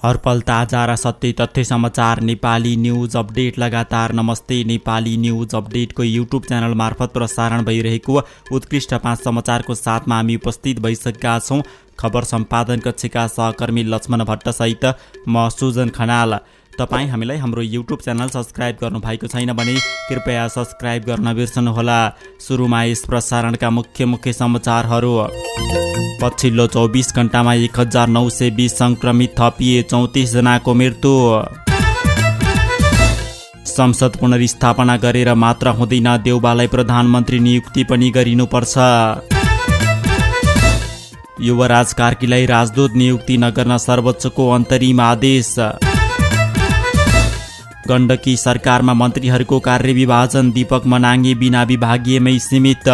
हरपल ताजा र सत्य तथ्य समाचार नेपाली न्युज अपडेट लगातार। नमस्ते, नेपाली न्युज अपडेटको युट्युब च्यानल मार्फत प्रसारण भइरहेको उत्कृष्ट 5 समाचारको साथमा हामी उपस्थित भइसकेका छौँ। खबर सम्पादन कक्षका सहकर्मी लक्ष्मण भट्टसहित म सुजन खनाल। तपाईँ हामीलाई हाम्रो युट्युब च्यानल सब्सक्राइब गर्नुभएको छैन भने कृपया सब्सक्राइब गर्न बिर्सनुहोला। सुरुमा यस प्रसारणका मुख्य समाचारहरू। पछिल्लो 24 घण्टामा 1920 सङ्क्रमित थपिए, 34 जनाको मृत्यु। संसद पुनर्स्थापना गरेर मात्र हुँदैन, देउबालाई प्रधानमन्त्री नियुक्ति पनि गरिनुपर्छ। युवराज कार्कीलाई राजदूत नियुक्ति नगर्न सर्वोच्चको अन्तरिम आदेश। गण्डकी सरकारमा मन्त्रीहरूको कार्यविभाजन, दीपक मनाङ्गे बिना विभागीयमै सीमित।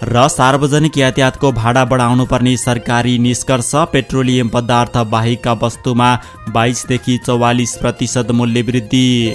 र सार्वजनिक यातायातको भाडा बढाउनुपर्ने सरकारी निष्कर्ष, पेट्रोलियम पदार्थ बाहेकका वस्तुमा 22 देखि 44% मूल्य वृद्धि।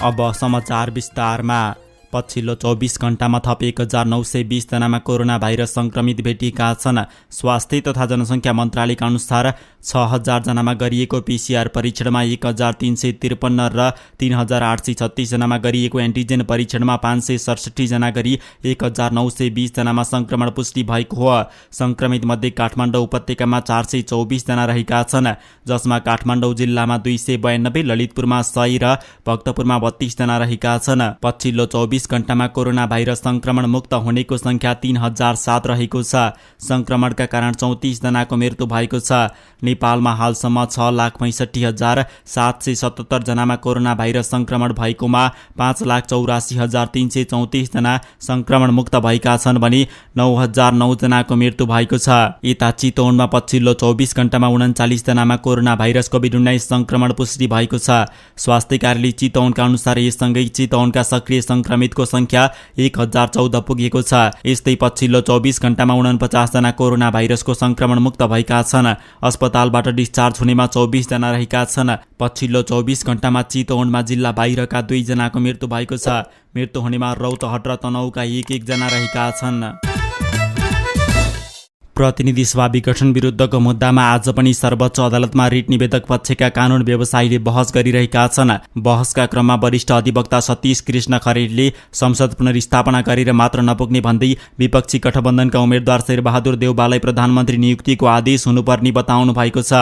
अब समाचार विस्तारमा। पछिल्लो 24 घण्टामा थप 1920 जनामा कोरोना भाइरस सङ्क्रमित भेटिएका छन्। स्वास्थ्य तथा जनसङ्ख्या मन्त्रालयका अनुसार 6000 जनामा गरिएको PCR परीक्षणमा 1353 र 3836 जनामा गरिएको एन्टिजेन परीक्षणमा 567 जना गरी 1920 जनामा सङ्क्रमण पुष्टि भएको हो। सङ्क्रमित मध्ये काठमाडौँ उपत्यकामा 424 जना रहेका छन्, जसमा काठमाडौँ जिल्लामा 292, ललितपुरमा 100 र भक्तपुरमा 32 जना रहेका छन्। पछिल्लो 24 घण्टामा कोरोना भाइरस सङ्क्रमण मुक्त हुनेको सङ्ख्या 3007 रहेको छ। सङ्क्रमणका कारण 34 जनाको मृत्यु भएको छ। नेपालमा हालसम्म 6,65,777 जनामा कोरोना भाइरस सङ्क्रमण भएकोमा 5,84,334 जना सङ्क्रमण मुक्त भएका छन् भने 9,009 जनाको मृत्यु भएको छ। यता चितवनमा पछिल्लो 24 घण्टामा 39 जनामा कोरोना भाइरस कोभिड-19 सङ्क्रमण पुष्टि भएको छ। स्वास्थ्य कार्यालय चितवनका अनुसार यससँगै चितवनका सक्रिय सङ्क्रमितको सङ्ख्या 1014 पुगेको छ। यस्तै पछिल्लो 24 घण्टामा 49 जना कोरोना भाइरसको सङ्क्रमण मुक्त भएका छन्। अस्पतालबाट डिस्चार्ज हुनेमा 24 जना रहेका छन्। पछिल्लो 24 घण्टामा चितवनमा जिल्ला बाहिरका 2 जनाको मृत्यु भएको छ। मृत्यु हुनेमा रौतहट र तनहुका 1 जना रहेका छन्। प्रतिनिधि सभा विघटन विरुद्धको मुद्दामा आज पनि सर्वोच्च अदालतमा रिट निवेदक पक्षका कानुन व्यवसायीले बहस गरिरहेका छन्। बहसका क्रममा वरिष्ठ अधिवक्ता सतीश कृष्ण खरेलले संसद पुनर्स्थापना गरेर मात्र नपुग्ने भन्दै विपक्षी गठबन्धनका उम्मेद्वार शेरबहादुर देउबालाई प्रधानमन्त्री नियुक्तिको आदेश हुनुपर्ने बताउनु भएको छ।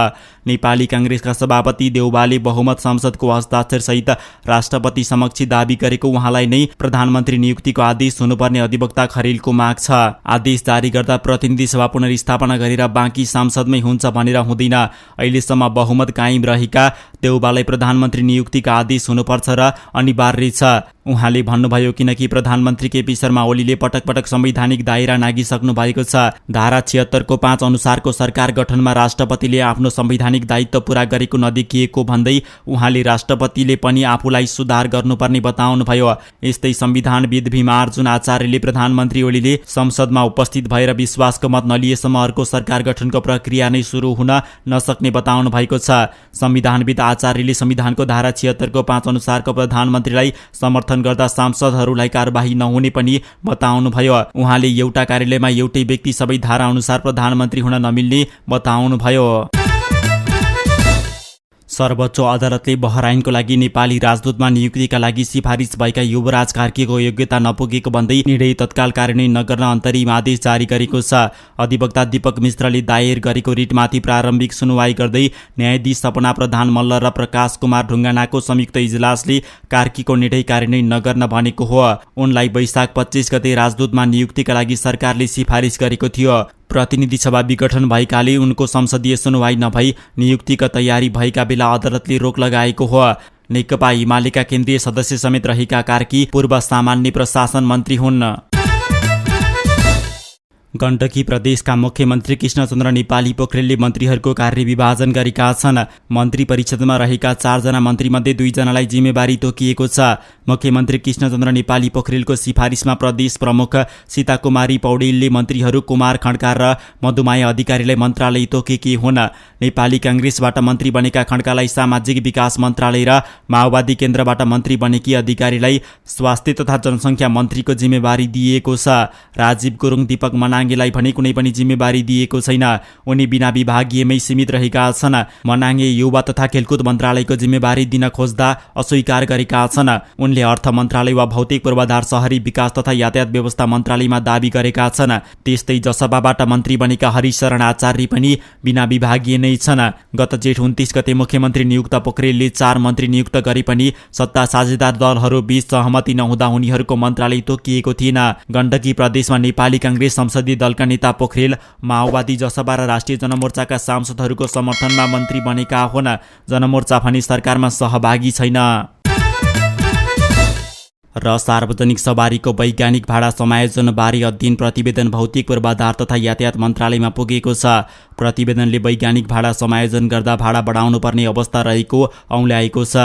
नेपाली काङ्ग्रेसका सभापति देउबाले बहुमत संसदको हस्ताक्षरसहित राष्ट्रपति समक्ष दाबी गरेको उहाँलाई नै प्रधानमन्त्री नियुक्तिको आदेश हुनुपर्ने अधिवक्ता खरेलको माग छ। आदेश जारी गर्दा प्रतिनिधि सभा पुनर्स्थापना गरेर बाँकी सांसदमै हुन्छ भनेर हुँदैन। अहिलेसम्म बहुमत कायम रहेका देउबालाई प्रधानमन्त्री नियुक्तिका आदेश हुनुपर्छ र अनिवार्य छ उहाँले भन्नुभयो, किनकि प्रधानमन्त्री केपी शर्मा ओलीले पटक पटक संवैधानिक दायरा नागिसक्नु भएको छ। धारा 76 को 5 अनुसारको सरकार गठनमा राष्ट्रपतिले आफ्नो संवैधानिक दायित्व पूरा गरेको नदेखिएको भन्दै उहाँले राष्ट्रपतिले पनि आफूलाई सुधार गर्नुपर्ने बताउनुभयो। यस्तै संविधानविद भीमा अर्जुन आचार्यले प्रधानमन्त्री ओलीले संसदमा उपस्थित भएर विश्वासको मत नलिएसम्म अर्को सरकार गठनको प्रक्रिया नै सुरु हुन नसक्ने बताउनु भएको छ। संविधानविद आचार्यले संविधानको धारा 76 को 5 अनुसारको प्रधानमन्त्रीलाई समर्थन गर्दा सांसदहरूलाई कारबाही नहुने पनि बताउनुभयो। उहाँले एउटा कार्यालयमा एउटै व्यक्ति सबै धारा अनुसार प्रधानमन्त्री हुन नमिल्ने बताउनुभयो। सर्वोच्च अदालतले बहराइनको लागि नेपाली राजदूतमा नियुक्तिका लागि सिफारिस भएका युवराज कार्कीको योग्यता नपुगेको भन्दै निर्णय तत्काल कार्यान्वयन नगर्न अन्तरिम आदेश जारी गरेको छ। अधिवक्ता दीपक मिश्रले दायर गरेको रिटमाथि प्रारम्भिक सुनवाई गर्दै न्यायाधीश सपना प्रधान मल्ल र प्रकाश कुमार ढुङ्गानाको संयुक्त इजलासले कार्कीको निर्णय कार्यान्वयन नगर्न भनेको हो। उनलाई वैशाख 25 गते राजदूतमा नियुक्तिका लागि सरकारले सिफारिस गरेको थियो। प्रतिनिधि सभा विघटन भएकाले उनको संसदीय सुनवाई नभई नियुक्तिका तयारी भएका बेला अदालतले रोक लगाएको हो। नेकपा एमालेका केन्द्रीय सदस्य समेत रहेका कार्की पूर्व सामान्य प्रशासन मन्त्री हुन्। गण्डकी प्रदेशका मुख्यमन्त्री कृष्णचन्द्र नेपाली पोखरेलले मन्त्रीहरूको कार्यविभाजन गरेका छन्। मन्त्री परिषदमा रहेका 4 जना मन्त्रीमध्ये 2 जनालाई जिम्मेवारी तोकिएको छ। मुख्यमन्त्री कृष्णचन्द्र नेपाली पोखरेलको सिफारिसमा प्रदेश प्रमुख सीताकुमारी पौडेलले मन्त्रीहरू कुमार खड्का र मधुमाया अधिकारीलाई मन्त्रालय तोकेकी हुन्। नेपाली काङ्ग्रेसबाट मन्त्री बनेका खड्कालाई सामाजिक विकास मन्त्रालय र माओवादी केन्द्रबाट मन्त्री बनेकी अधिकारीलाई स्वास्थ्य तथा जनसङ्ख्या मन्त्रीको जिम्मेवारी दिएको छ। राजीव गुरुङ, दीपक मना मनाङेलाई भने कुनै पनि जिम्मेवारी दिएको छैन। उनी बिना विभागीयमै सीमित रहेका छन्। मनाङे युवा तथा खेलकुद मन्त्रालयको जिम्मेवारी दिन खोज्दा अस्वीकार गरेका छन्। उनले अर्थ मन्त्रालय वा भौतिक पूर्वाधार शहरी विकास तथा यातायात व्यवस्था मन्त्रालयमा दाबी गरेका छन्। त्यस्तै जसपाबाट मन्त्री बनेका हरिशरण आचार्य पनि बिना विभागीय नै छन्। गत जेठ 29 गते मुख्यमन्त्री नियुक्त पोखरेलले 4 मन्त्री नियुक्त गरे पनि सत्ता साझेदार दलहरू बीच सहमति नहुँदा उनीहरूको मन्त्रालय तोकिएको थिएन। गण्डकी प्रदेशमा नेपाली कांग्रेस संसदीय दलका नेता पोखरेल माओवादी जसपा र राष्ट्रिय जनमोर्चाका सांसदहरूको समर्थनमा मन्त्री बनेका हुन्। जनमोर्चा भने सरकारमा सहभागी छैन। र सार्वजनिक सवारीको वैज्ञानिक भाडा समायोजनबारे अध्ययन प्रतिवेदन भौतिक पूर्वाधार तथा यातायात मन्त्रालयमा पुगेको छ। प्रतिवेदनले वैज्ञानिक भाडा समायोजन गर्दा भाडा बढाउनुपर्ने अवस्था रहेको औँल्याएको छ।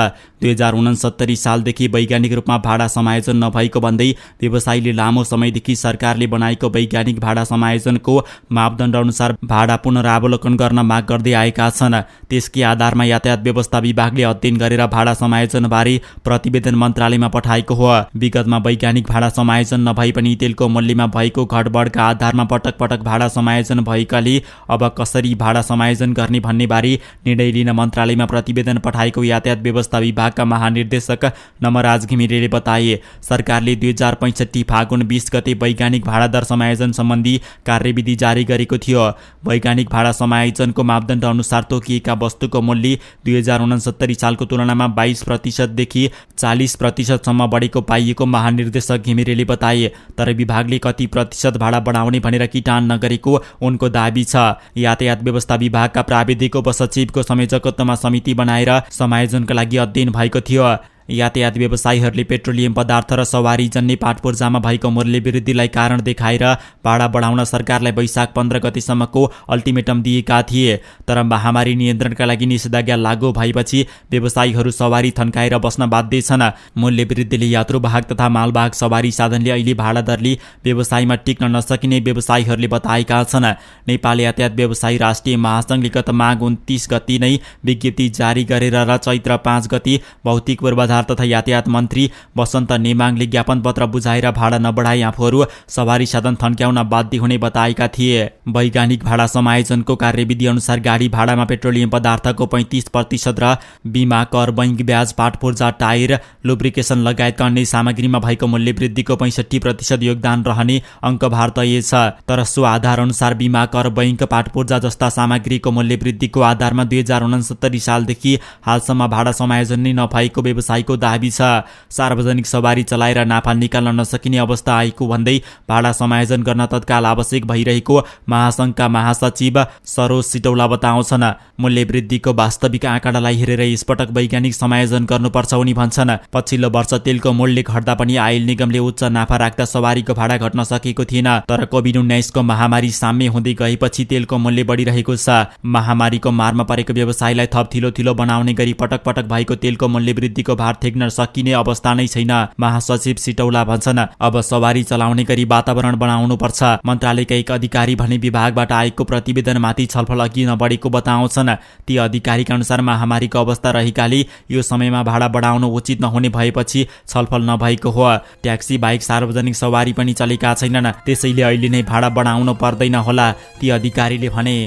2069 सालदेखि वैज्ञानिक रूपमा भाडा समायोजन नभएको भन्दै व्यवसायीले लामो समयदेखि सरकारले बनाएको वैज्ञानिक भाडा समायोजनको मापदण्ड अनुसार भाडा पुनरावलोकन गर्न माग गर्दै आएका छन्। त्यसकै आधारमा यातायात व्यवस्था विभागले अध्ययन गरेर भाडा समायोजनबारे प्रतिवेदन मन्त्रालयमा पठाएको हो। विगतमा वैज्ञानिक भाडा समायोजन नभई पनि तेलको मूल्यमा भएको घटबढका आधारमा पटक पटक भाडा समायोजन भएकाले अब कसरी भाडा समायोजन गर्ने भन्ने बारे निर्णय लिन मन्त्रालयमा प्रतिवेदन पठाएको यातायात व्यवस्था विभागका महानिर्देशक नमराज घिमिरेले बताए। सरकारले 2065 फागुन 20 गते वैज्ञानिक भाडा दर समायोजन सम्बन्धी कार्यविधि जारी गरेको थियो। वैज्ञानिक भाडा समायोजनको मापदण्ड अनुसार तोकिएका वस्तुको मूल्य 2069 सालको तुलनामा 22% देखि 40% बढेको पाइएको महानिर्देशक घिमिरेले बताए। तर विभागले कति प्रतिशत भाडा बढाउने भनेर किटान नगरेको उनको दाबी छ। यातायात व्यवस्था विभागका प्राविधिक उपसचिवको संयोजकत्वमा समिति बनाएर समायोजनका लागि अध्ययन भएको थियो। यातायात व्यवसायीहरूले पेट्रोलियम पदार्थ र सवारी जन्य पाटपूर्जामा भएको मूल्य वृद्धिलाई कारण देखाएर भाडा बढाउन सरकारलाई वैशाख 15 गतेसम्मको अल्टिमेटम दिएका थिए। तर महामारी नियन्त्रणका लागि निषेधाज्ञा लागू भएपछि व्यवसायीहरू सवारी थन्काएर बस्न बाध्य छन्। मूल्य वृद्धिले यात्रुवाहक तथा मालवाहक सवारी साधनले अहिले भाडा दरले व्यवसायमा टिक्न नसकिने व्यवसायीहरूले बताएका छन्। नेपाल यातायात व्यवसायी राष्ट्रिय महासङ्घले गत माघ 29 गति नै विज्ञप्ति जारी गरेर र चैत्र 5 गति भौतिक पूर्वाधार तथा यातायात मन्त्री वसन्त नेमाङले ज्ञापन पत्र बुझाएर भाडा नबढाई आफूहरू सवारी साधन थन्क्याउन बाध्य हुने बताएका थिए। वैज्ञानिक भाडा समायोजनको कार्यविधि अनुसार गाडी भाडामा पेट्रोलियम पदार्थको 35% र बिमा कर बैंक ब्याज पाटपूर्जा टायर लुब्रिकेसन लगायतका अन्य सामग्रीमा भएको मूल्य वृद्धिको 65% योगदान रहने अङ्कभार तय छ। तर सो आधार अनुसार बिमा कर बैंक पाटपूर्जा जस्ता सामग्रीको मूल्य वृद्धिको आधारमा 2069 सालदेखि हालसम्म भाडा समायोजन नै नभएको व्यवसायको दाबी छ। सार्वजनिक सवारी चलाएर नाफा निकाल्न नसकिने अवस्था आएको भन्दै भाडा समायोजन गर्न तत्काल आवश्यक भइरहेको महासङ्घका महासचिव सरोज सिटौला बताउँछन्। मूल्य वृद्धिको वास्तविक आँकडालाई हेरेर यसपटक वैज्ञानिक समायोजन गर्नुपर्छ उनी भन्छन्। पछिल्लो वर्ष तेलको मूल्य घट्दा पनि आयल निगमले उच्च नाफा राख्दा सवारीको भाडा घट्न सकेको थिएन। तर कोभिड-19 को महामारी साम्य हुँदै गएपछि तेलको मूल्य बढिरहेको छ। महामारीको मारमा परेको व्यवसायलाई थप थिलो बनाउने गरी पटक पटक भएको तेलको मूल्य वृद्धिको भार ठेक्न सकिने अवस्था नै छैन। महासचिव सिटौला भन्छन्, अब सवारी चलाउने गरी वातावरण बनाउनुपर्छ। मन्त्रालयका एक अधिकारी भने विभागबाट आएको प्रतिवेदनमाथि छलफल अघि नबढेको बताउँछन्। ती अधिकारीका अनुसार महामारीको अवस्था रहेकाले यो समयमा भाडा बढाउनु उचित नहुने भएपछि छलफल नभएको हो। ट्याक्सी बाहेक सार्वजनिक सवारी पनि चलेका छैनन्, त्यसैले अहिले नै भाडा बढाउनु पर्दैन होला, ती अधिकारीले भने।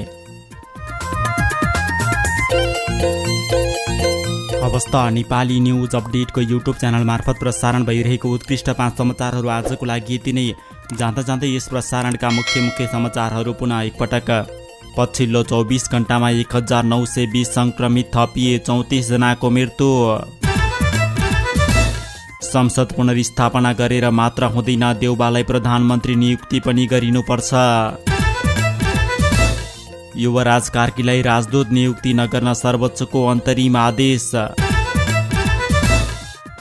अवस्था नेपाली न्युज अपडेटको युट्युब च्यानल मार्फत प्रसारण भइरहेको उत्कृष्ट 5 समाचारहरू आजको लागि यति नै। जाँदा यस प्रसारणका मुख्य समाचारहरू पुनः एकपटक। पछिल्लो 24 घण्टामा 1920 सङ्क्रमित थपिए, 34 जनाको मृत्यु। संसद पुनर्स्थापना गरेर मात्र हुँदैन, देउबालाई प्रधानमन्त्री नियुक्ति पनि गरिनुपर्छ। युवराज कार्कीलाई राजदूत नियुक्ति नगर्न सर्वोच्चको अन्तरिम आदेश।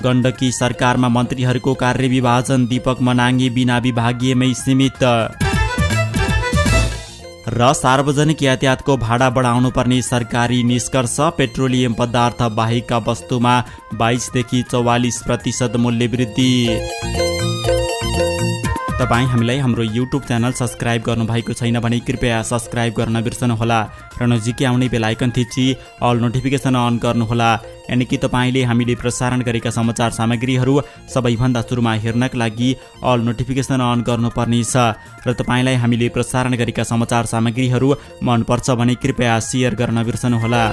गण्डकी सरकारमा मन्त्रीहरूको कार्यविभाजन, दीपक मनाङे बिना विभागीयमै सीमित। र सार्वजनिक यातायातको भाडा बढाउनु पर्ने सरकारी निष्कर्ष, पेट्रोलियम पदार्थ बाहेकका वस्तुमा 22 देखि 44% मूल्य वृद्धि। तपाईँ हामीलाई हाम्रो युट्युब च्यानल सब्सक्राइब गर्नुभएको छैन भने कृपया सब्सक्राइब गर्न बिर्सनुहोला र नजिकै आउने बेल आइकन थिची अल नोटिफिकेसन अन गर्नुहोला, यानि कि तपाईँले हामीले प्रसारण गरेका समाचार सामग्रीहरू सबैभन्दा सुरुमा हेर्नका लागि अल नोटिफिकेसन अन गर्नुपर्नेछ। र तपाईँलाई हामीले प्रसारण गरेका समाचार सामग्रीहरू मनपर्छ भने कृपया सेयर गर्न बिर्सनुहोला।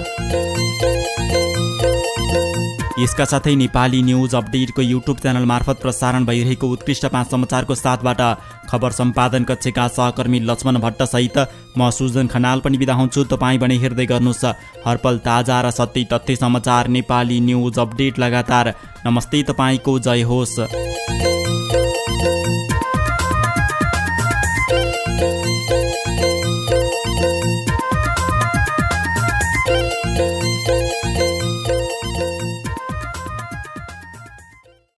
यसका साथै नेपाली न्युज अपडेटको युट्युब च्यानल मार्फत प्रसारण भइरहेको उत्कृष्ट 5 समाचारको साथबाट खबर सम्पादन कक्षका सहकर्मी लक्ष्मण भट्टसहित म सुजन खनाल पनि बिदा हुन्छु। तपाईँ भने हेर्दै गर्नुहोस् हरपल ताजा र सत्य तथ्य समाचार नेपाली न्युज अपडेट लगातार। नमस्ते, तपाईँको जय होस्।